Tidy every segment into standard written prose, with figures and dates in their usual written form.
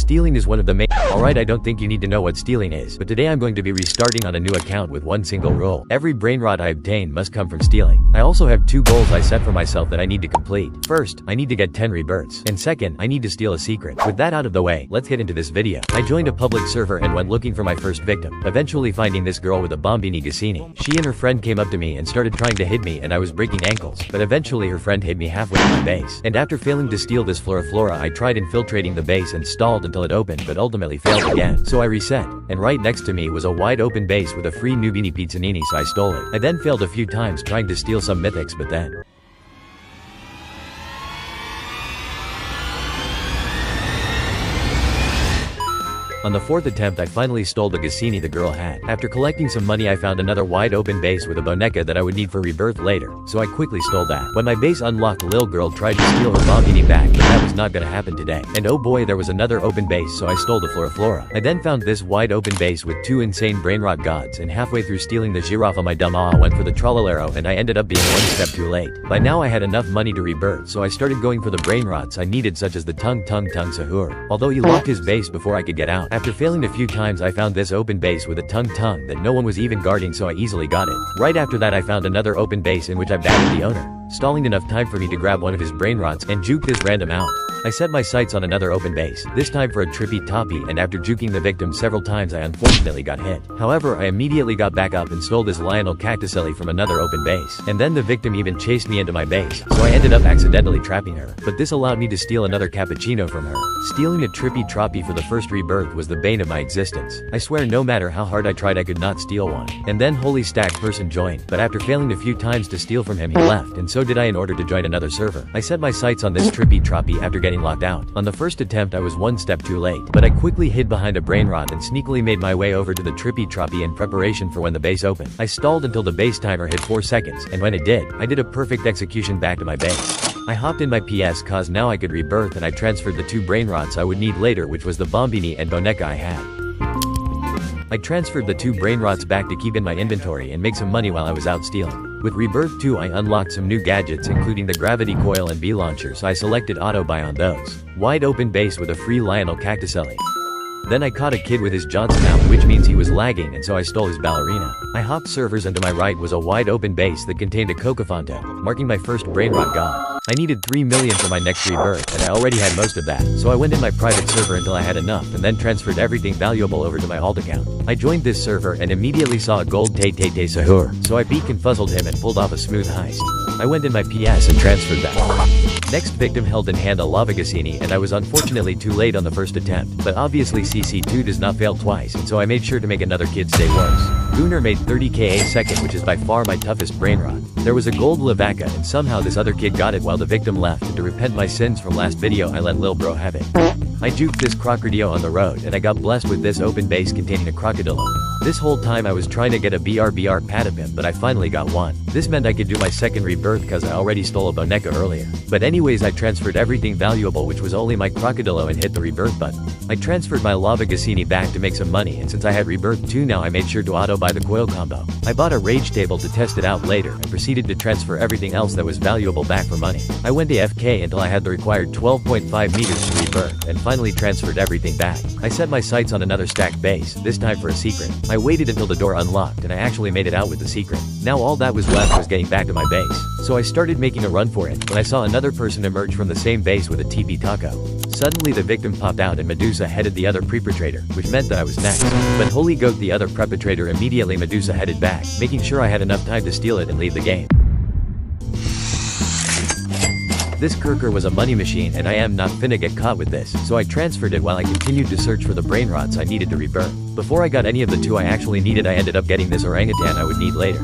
Stealing is one of the main— Alright, I don't think you need to know what stealing is, but today I'm going to be restarting on a new account with one single rule. Every brain rot I obtain must come from stealing. I also have 2 goals I set for myself that I need to complete. First, I need to get 10 rebirths, and second, I need to steal a secret. With that out of the way, let's get into this video. I joined a public server and went looking for my first victim, eventually finding this girl with a bombini gassini. She and her friend came up to me and started trying to hit me, and I was breaking ankles, but eventually her friend hit me halfway to my base. And after failing to steal this flora, I tried infiltrating the base and stalled until it opened, but ultimately failed again. So I reset, and right next to me was a wide open base with a free nubini pizzanini, so I stole it. I then failed a few times trying to steal some mythics, but then on the 4th attempt I finally stole the Gassini the girl had. After collecting some money I found another wide open base with a boneca that I would need for rebirth later, so I quickly stole that. When my base unlocked, Lil girl tried to steal her bombini back, but that was not gonna happen today. And oh boy, there was another open base, so I stole the flora. I then found this wide open base with 2 insane brainrot gods, and halfway through stealing the giraffe my dumb went for the trollolero, and I ended up being 1 step too late. By now I had enough money to rebirth, so I started going for the brainrots I needed, such as the tung sahur. Although he locked his base before I could get out. After failing a few times I found this open base with a tung that no one was even guarding, so I easily got it. Right after that I found another open base in which I battered the owner, stalling enough time for me to grab one of his brainrots and juke this random out. I set my sights on another open base, this time for a trippy toppy, and after juking the victim several times I unfortunately got hit. However, I immediately got back up and stole this Lionel Cactuselli from another open base. And then the victim even chased me into my base, so I ended up accidentally trapping her. But this allowed me to steal another cappuccino from her. Stealing a trippy troppy for the first rebirth was the bane of my existence. I swear no matter how hard I tried I could not steal one. And then Holy Stack person joined, but after failing a few times to steal from him he left, and so did I in order to join another server. I set my sights on this trippy troppy after getting locked out. On the first attempt I was 1 step too late, but I quickly hid behind a brainrot and sneakily made my way over to the trippy troppy in preparation for when the base opened. I stalled until the base timer hit 4 seconds, and when it did, I did a perfect execution back to my base. I hopped in my PS cause now I could rebirth, and I transferred the 2 brainrots I would need later, which was the bombini and boneca I had. I transferred the 2 brainrots back to keep in my inventory and make some money while I was out stealing. With Rebirth 2 I unlocked some new gadgets including the gravity coil and V-launcher, so I selected auto buy on those. Wide open base with a free Lionel Cactuselli. Then I caught a kid with his Johnson out, which means he was lagging, and so I stole his ballerina. I hopped servers, and to my right was a wide open base that contained a Cocofonte, marking my first brainrot god. I needed 3 million for my next rebirth, and I already had most of that, so I went in my private server until I had enough and then transferred everything valuable over to my alt account. I joined this server and immediately saw a gold Tay Sahur, so I beat confuzzled him and pulled off a smooth heist. I went in my PS and transferred that. Next victim held in hand a lava Gassini, and I was unfortunately too late on the first attempt, but obviously CC2 does not fail twice, and so I made sure to make another kid stay worse. Gunnar made 30k a second, which is by far my toughest brainrot. There was a gold Lavaca, and somehow this other kid got it while the victim left, and to repent my sins from last video I let Lil bro have it. I juked this crocodile on the road, and I got blessed with this open base containing a crocodile. This whole time I was trying to get a BRBR Patapim, but I finally got one. This meant I could do my second rebirth cause I already stole a boneca earlier. But anyways, I transferred everything valuable, which was only my crocodilo, and hit the rebirth button. I transferred my lava Gassini back to make some money, and since I had rebirth 2 now I made sure to auto buy the coil combo. I bought a rage table to test it out later and proceeded to transfer everything else that was valuable back for money. I went AFK until I had the required 12.5 meters to rebirth and finally transferred everything back. I set my sights on another stacked base, this time for a secret. I waited until the door unlocked and I actually made it out with the secret. Now all that was left was getting back to my base. So I started making a run for it when I saw another person emerge from the same base with a TP taco. Suddenly the victim popped out and Medusa headed the other perpetrator, which meant that I was next. But holy goat, the other perpetrator immediately Medusa headed back, making sure I had enough time to steal it and leave the game. This Kirker was a money machine and I am not finna get caught with this, so I transferred it while I continued to search for the brainrots I needed to rebirth. Before I got any of the 2 I actually needed, I ended up getting this orangutan I would need later.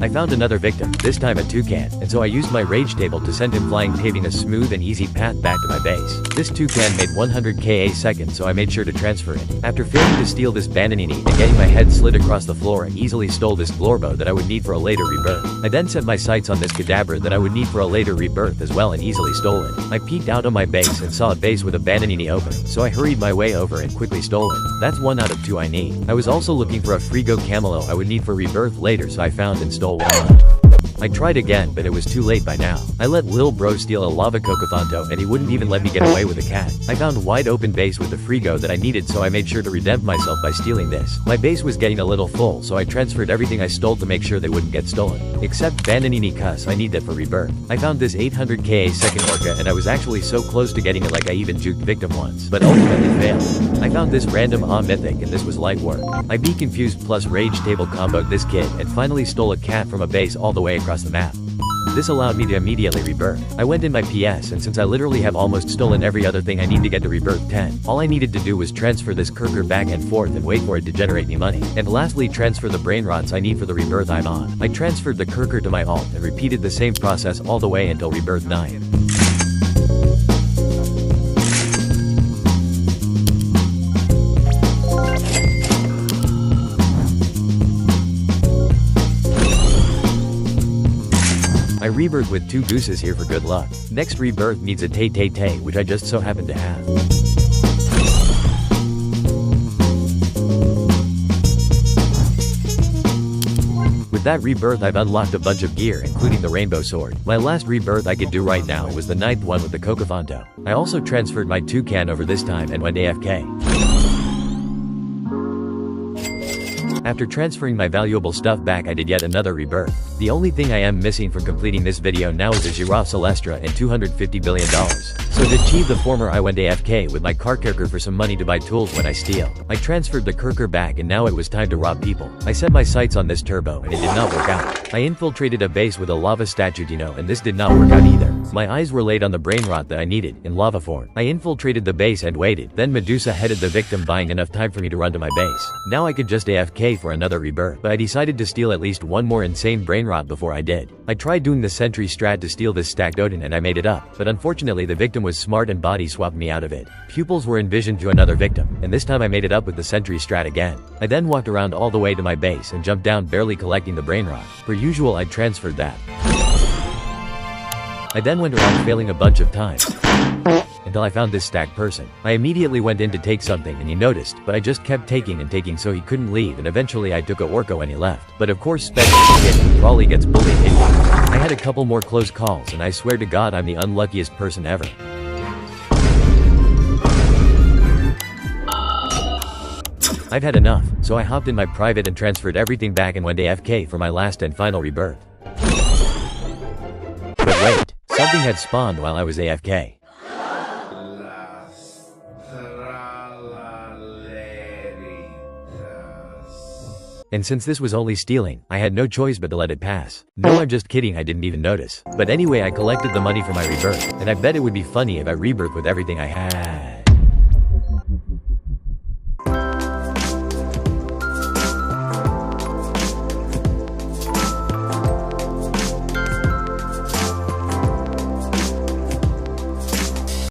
I found another victim, this time a toucan, and so I used my rage table to send him flying, paving a smooth and easy path back to my base. This toucan made 100k a second, so I made sure to transfer it. After failing to steal this bananini and getting my head slid across the floor, I easily stole this glorbo that I would need for a later rebirth. I then set my sights on this cadabra that I would need for a later rebirth as well and easily stole it. I peeked out on my base and saw a base with a bananini open, so I hurried my way over and quickly stole it. That's 1 out of 2 I need. I was also looking for a Frigo Camelo I would need for rebirth later, so I found and stole one. I tried again, but it was too late by now. I let Lil Bro steal a lava cocofonto and he wouldn't even let me get away with a cat. I found wide open base with the frigo that I needed, so I made sure to redeem myself by stealing this. My base was getting a little full, so I transferred everything I stole to make sure they wouldn't get stolen. Except Bananini cuss, I need that for rebirth. I found this 800 ka second orca and I was actually so close to getting it, like I even juked victim once, but ultimately failed. I found this random mythic and this was light work. I be confused plus rage table comboed this kid and finally stole a cat from a base all the way across the map. This allowed me to immediately rebirth. I went in my PS, and since I literally have almost stolen every other thing I need to get to rebirth 10, all I needed to do was transfer this Kirker back and forth and wait for it to generate me money. And lastly, transfer the brain rots I need for the rebirth I'm on. I transferred the Kirker to my alt and repeated the same process all the way until rebirth 9. I rebirth with 2 gooses here for good luck. Next rebirth needs a tay, which I just so happen to have. With that rebirth I've unlocked a bunch of gear, including the rainbow sword. My last rebirth I could do right now was the 9th one with the cocofonto. I also transferred my toucan over this time and went AFK. After transferring my valuable stuff back, I did yet another rebirth. The only thing I am missing from completing this video now is a Giraffe Celestra and $250 billion. So to achieve the former I went AFK with my car Kirker for some money to buy tools when I steal. I transferred the Kirker back and now it was time to rob people. I set my sights on this turbo and it did not work out. I infiltrated a base with a lava statue, and this did not work out either. My eyes were laid on the brain rot that I needed, in lava form. I infiltrated the base and waited, then Medusa headed the victim, buying enough time for me to run to my base. Now I could just AFK for another rebirth, but I decided to steal at least one more insane brain rot before I did. I tried doing the sentry strat to steal this stacked Odin and I made it up, but unfortunately the victim was smart and body swapped me out of it. Pupils were envisioned to another victim, and this time I made it up with the sentry strat again. I then walked around all the way to my base and jumped down, barely collecting the brain rot. Per usual, I transferred that. I then went around failing a bunch of times until I found this stacked person. I immediately went in to take something and he noticed, but I just kept taking and taking so he couldn't leave, and eventually I took a orco and he left. But of course special kid probably gets bullied. I had a couple more close calls and I swear to God I'm the unluckiest person ever. I've had enough, so I hopped in my private and transferred everything back and went AFK for my last and final rebirth. But wait, something had spawned while I was AFK. And since this was only stealing, I had no choice but to let it pass. No, I'm just kidding, I didn't even notice. But anyway, I collected the money for my rebirth, and I bet it would be funny if I rebirth with everything I had.